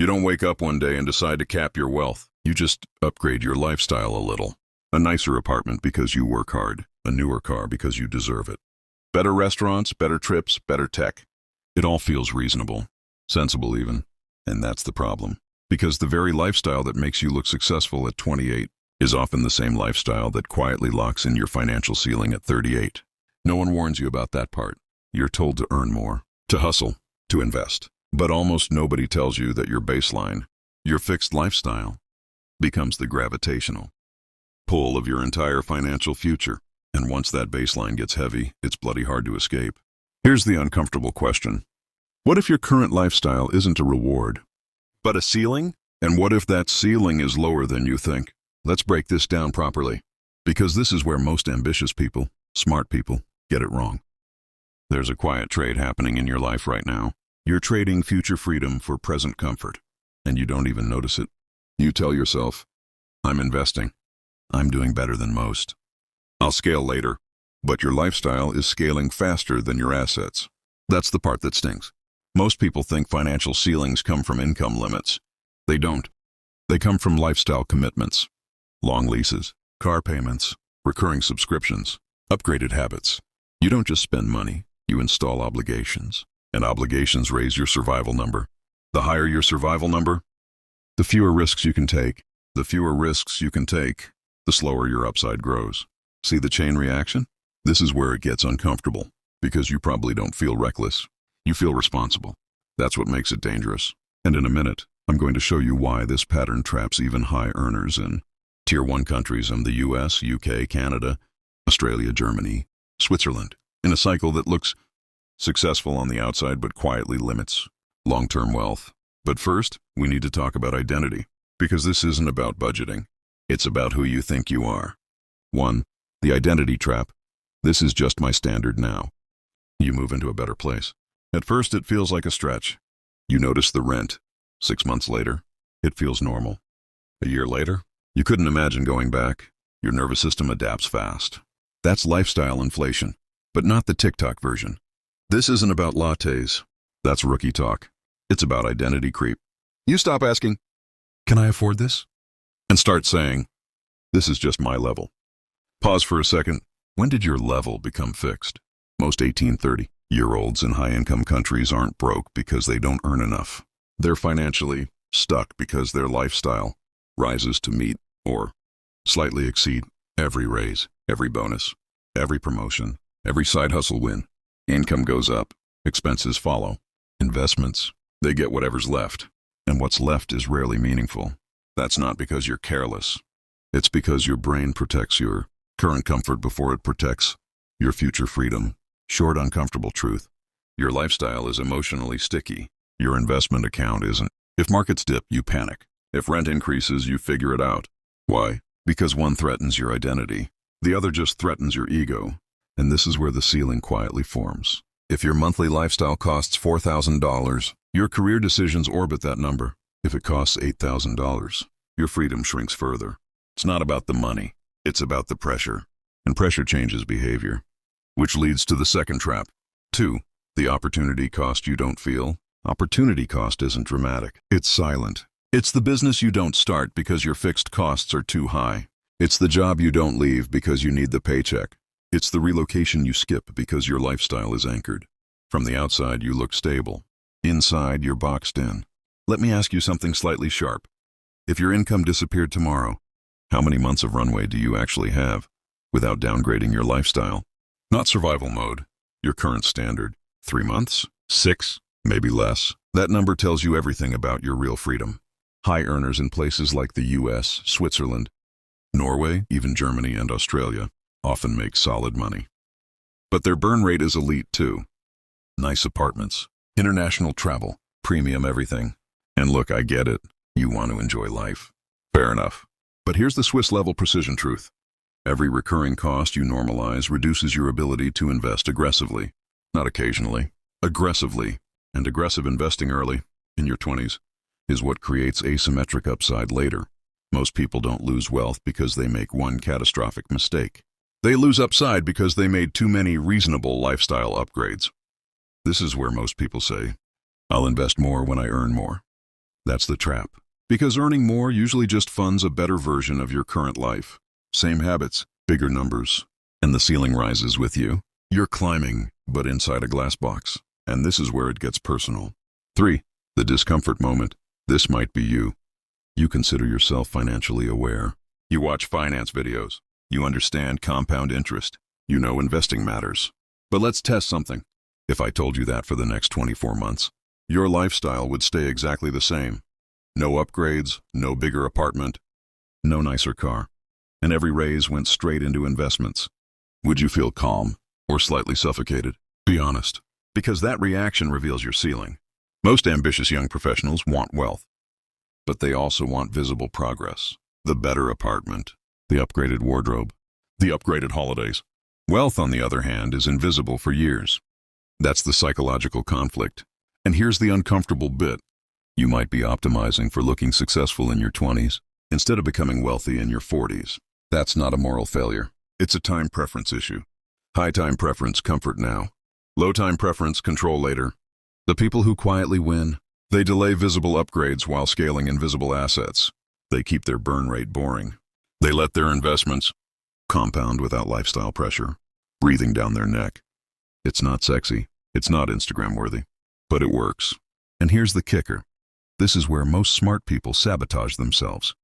You don't wake up one day and decide to cap your wealth. You just upgrade your lifestyle a little. A nicer apartment because you work hard. A newer car because you deserve it. Better restaurants, better trips, better tech. It all feels reasonable. Sensible even. And that's the problem. Because the very lifestyle that makes you look successful at 28 is often the same lifestyle that quietly locks in your financial ceiling at 38. No one warns you about that part. You're told to earn more, to hustle, to invest. But almost nobody tells you that your baseline, your fixed lifestyle, becomes the gravitational pull of your entire financial future. And once that baseline gets heavy, it's bloody hard to escape. Here's the uncomfortable question. What if your current lifestyle isn't a reward, but a ceiling? And what if that ceiling is lower than you think? Let's break this down properly, because this is where most ambitious people, smart people, get it wrong. There's a quiet trade happening in your life right now. You're trading future freedom for present comfort, and you don't even notice it. You tell yourself, I'm investing. I'm doing better than most. I'll scale later. But your lifestyle is scaling faster than your assets. That's the part that stings. Most people think financial ceilings come from income limits. They don't. They come from lifestyle commitments. Long leases, car payments, recurring subscriptions, upgraded habits. You don't just spend money, you install obligations. And obligations raise your survival number. The higher your survival number, the fewer risks you can take. The fewer risks you can take, the slower your upside grows. See the chain reaction? This is where it gets uncomfortable, because you probably don't feel reckless. You feel responsible. That's what makes it dangerous. And in a minute, I'm going to show you why this pattern traps even high earners in Tier 1 countries in the US, UK, Canada, Australia, Germany, Switzerland, in a cycle that looks successful on the outside but quietly limits long-term wealth. But first, we need to talk about identity, because this isn't about budgeting. It's about who you think you are. 1. The identity trap. This is just my standard now. You move into a better place. At first, it feels like a stretch. You notice the rent. 6 months later, it feels normal. A year later, you couldn't imagine going back. Your nervous system adapts fast. That's lifestyle inflation, but not the TikTok version. This isn't about lattes. That's rookie talk. It's about identity creep. You stop asking, can I afford this? And start saying, this is just my level. Pause for a second. When did your level become fixed? Most 18-30-year-olds in high-income countries aren't broke because they don't earn enough. They're financially stuck because their lifestyle rises to meet or slightly exceed every raise, every bonus, every promotion, every side hustle win. Income goes up, expenses follow. Investments, they get whatever's left. And what's left is rarely meaningful. That's not because you're careless. It's because your brain protects your current comfort before it protects your future freedom. Short, uncomfortable truth. Your lifestyle is emotionally sticky. Your investment account isn't. If markets dip, you panic. If rent increases, you figure it out. Why? Because one threatens your identity. The other just threatens your ego. And this is where the ceiling quietly forms. If your monthly lifestyle costs $4,000, your career decisions orbit that number. If it costs $8,000, your freedom shrinks further. It's not about the money. It's about the pressure. And pressure changes behavior. Which leads to the second trap. 2. The opportunity cost you don't feel. Opportunity cost isn't dramatic. It's silent. It's the business you don't start because your fixed costs are too high. It's the job you don't leave because you need the paycheck. It's the relocation you skip because your lifestyle is anchored. From the outside, you look stable. Inside, you're boxed in. Let me ask you something slightly sharp. If your income disappeared tomorrow, how many months of runway do you actually have without downgrading your lifestyle? Not survival mode, your current standard. 3 months? 6? Maybe less. That number tells you everything about your real freedom. High earners in places like the US, Switzerland, Norway, even Germany and Australia often make solid money. But their burn rate is elite too. Nice apartments, international travel, premium everything. And look, I get it. You want to enjoy life. Fair enough. But here's the Swiss-level precision truth. Every recurring cost you normalize reduces your ability to invest aggressively. Not occasionally. Aggressively. And aggressive investing early, in your 20s, is what creates asymmetric upside later. Most people don't lose wealth because they make one catastrophic mistake. They lose upside because they made too many reasonable lifestyle upgrades. This is where most people say, I'll invest more when I earn more. That's the trap. Because earning more usually just funds a better version of your current life. Same habits, bigger numbers, and the ceiling rises with you. You're climbing, but inside a glass box. And this is where it gets personal. 3. The discomfort moment. This might be you. You consider yourself financially aware. You watch finance videos. You understand compound interest. You know investing matters. But let's test something. If I told you that for the next 24 months, your lifestyle would stay exactly the same. No upgrades, no bigger apartment, no nicer car. And every raise went straight into investments. Would you feel calm or slightly suffocated? Be honest, because that reaction reveals your ceiling. Most ambitious young professionals want wealth, but they also want visible progress. The better apartment, the upgraded wardrobe, the upgraded holidays. Wealth, on the other hand, is invisible for years. That's the psychological conflict. And here's the uncomfortable bit. You might be optimizing for looking successful in your 20s instead of becoming wealthy in your 40s. That's not a moral failure. It's a time preference issue. High time preference, comfort now. Low time preference, control later. The people who quietly win, they delay visible upgrades while scaling invisible assets. They keep their burn rate boring. They let their investments compound without lifestyle pressure, breathing down their neck. It's not sexy. It's not Instagram worthy, but it works. And here's the kicker. This is where most smart people sabotage themselves.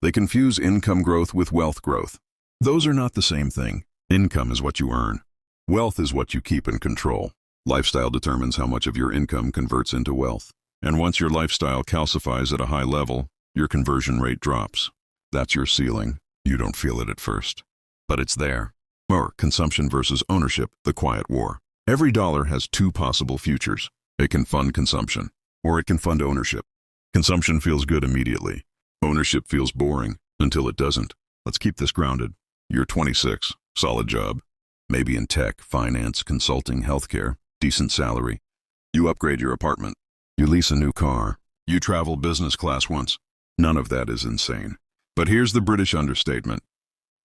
They confuse income growth with wealth growth. Those are not the same thing. Income is what you earn. Wealth is what you keep and control. Lifestyle determines how much of your income converts into wealth. And once your lifestyle calcifies at a high level, your conversion rate drops. That's your ceiling. You don't feel it at first, but it's there. Or consumption versus ownership, the quiet war. Every dollar has two possible futures. It can fund consumption, or it can fund ownership. Consumption feels good immediately. Ownership feels boring until it doesn't. Let's keep this grounded. You're 26, solid job. Maybe in tech, finance, consulting, healthcare, decent salary. You upgrade your apartment. You lease a new car. You travel business class once. None of that is insane. But here's the British understatement.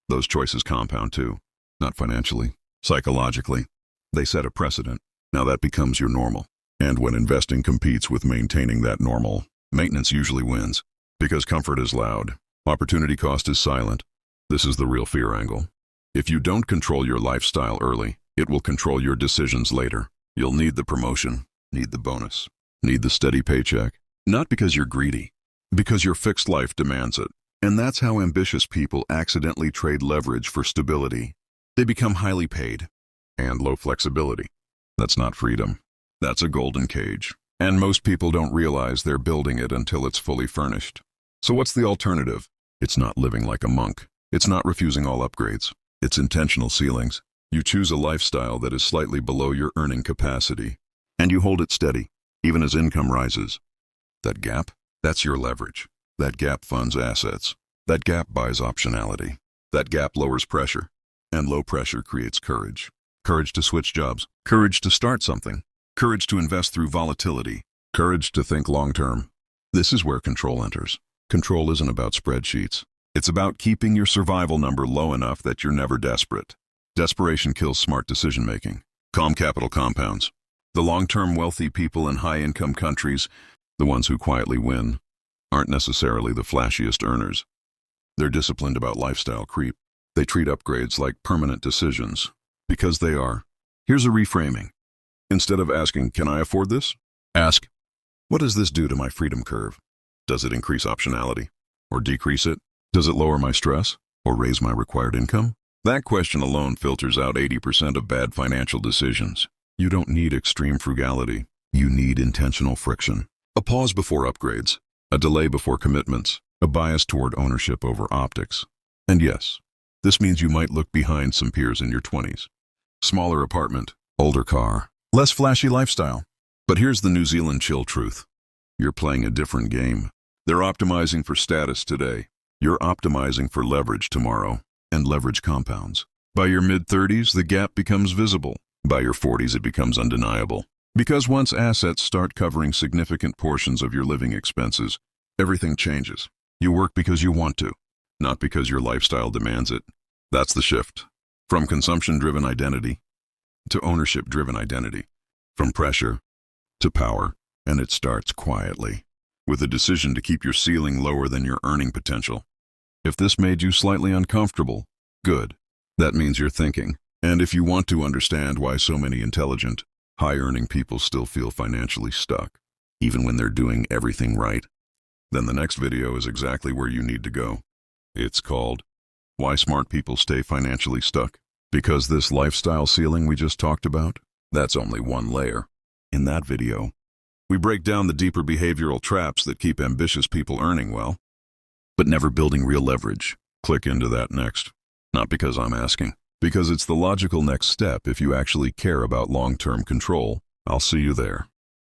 Those choices compound too. Not financially, psychologically. They set a precedent. Now that becomes your normal. And when investing competes with maintaining that normal, maintenance usually wins. Because comfort is loud. Opportunity cost is silent. This is the real fear angle. If you don't control your lifestyle early, it will control your decisions later. You'll need the promotion, need the bonus, need the steady paycheck. Not because you're greedy, because your fixed life demands it. And that's how ambitious people accidentally trade leverage for stability. They become highly paid and low flexibility. That's not freedom. That's a golden cage. And most people don't realize they're building it until it's fully furnished. So what's the alternative? It's not living like a monk. It's not refusing all upgrades. It's intentional ceilings. You choose a lifestyle that is slightly below your earning capacity, and you hold it steady, even as income rises. That gap, that's your leverage. That gap funds assets. That gap buys optionality. That gap lowers pressure. And low pressure creates courage. Courage to switch jobs. Courage to start something. Courage to invest through volatility. Courage to think long-term. This is where control enters. Control isn't about spreadsheets. It's about keeping your survival number low enough that you're never desperate. Desperation kills smart decision-making. Calm capital compounds. The long-term wealthy people in high-income countries, the ones who quietly win, aren't necessarily the flashiest earners. They're disciplined about lifestyle creep. They treat upgrades like permanent decisions. Because they are. Here's a reframing. Instead of asking, can I afford this? Ask, what does this do to my freedom curve? Does it increase optionality? Or decrease it? Does it lower my stress? Or raise my required income? That question alone filters out 80% of bad financial decisions. You don't need extreme frugality. You need intentional friction. A pause before upgrades. A delay before commitments. A bias toward ownership over optics. And yes, this means you might look behind some peers in your 20s. Smaller apartment, older car, less flashy lifestyle. But here's the New Zealand chill truth. You're playing a different game. They're optimizing for status today. You're optimizing for leverage tomorrow, and leverage compounds. By your mid-30s, the gap becomes visible. By your 40s, it becomes undeniable. Because once assets start covering significant portions of your living expenses, everything changes. You work because you want to, not because your lifestyle demands it. That's the shift. From consumption-driven identity to ownership-driven identity. From pressure to power. And it starts quietly. with a decision to keep your ceiling lower than your earning potential. If this made you slightly uncomfortable, good. That means you're thinking. And if you want to understand why so many intelligent, high-earning people still feel financially stuck, even when they're doing everything right, then the next video is exactly where you need to go. It's called Why Smart People Stay Financially Stuck. Because this lifestyle ceiling we just talked about, that's only one layer. In that video, we break down the deeper behavioral traps that keep ambitious people earning well, but never building real leverage. Click into that next. Not because I'm asking, because it's the logical next step if you actually care about long-term control. I'll see you there.